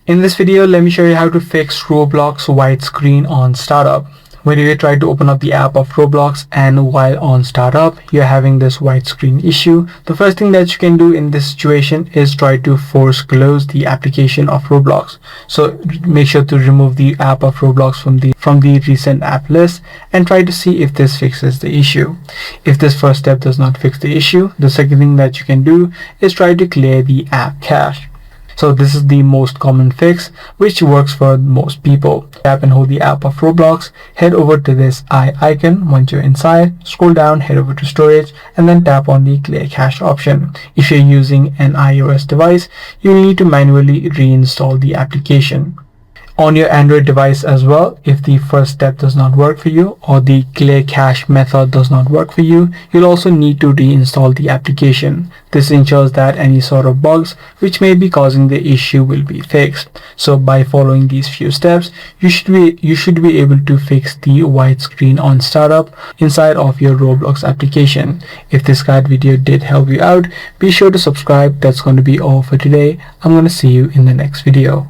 In this video, let me show you how to fix Roblox widescreen on startup. When you try to open up the app of Roblox and while on startup, you're having this widescreen issue. The first thing that you can do in this situation is try to force close the application of Roblox. So make sure to remove the app of Roblox from the recent app list and try to see if this fixes the issue. If this first step does not fix the issue, the second thing that you can do is try to clear the app cache. So this is the most common fix which works for most people. Tap and hold the app of Roblox, head over to this eye icon. Once you're inside, scroll down, head over to storage, and then tap on the clear cache option. If you're using an iOS device, you need to manually reinstall the application. On your Android device as well, if the first step does not work for you or the clear cache method does not work for you, you'll also need to reinstall the application. This ensures that any sort of bugs which may be causing the issue will be fixed. So by following these few steps, you should be able to fix the widescreen on startup inside of your Roblox application. If this guide video did help you out, be sure to subscribe. That's going to be all for today. I'm going to see you in the next video.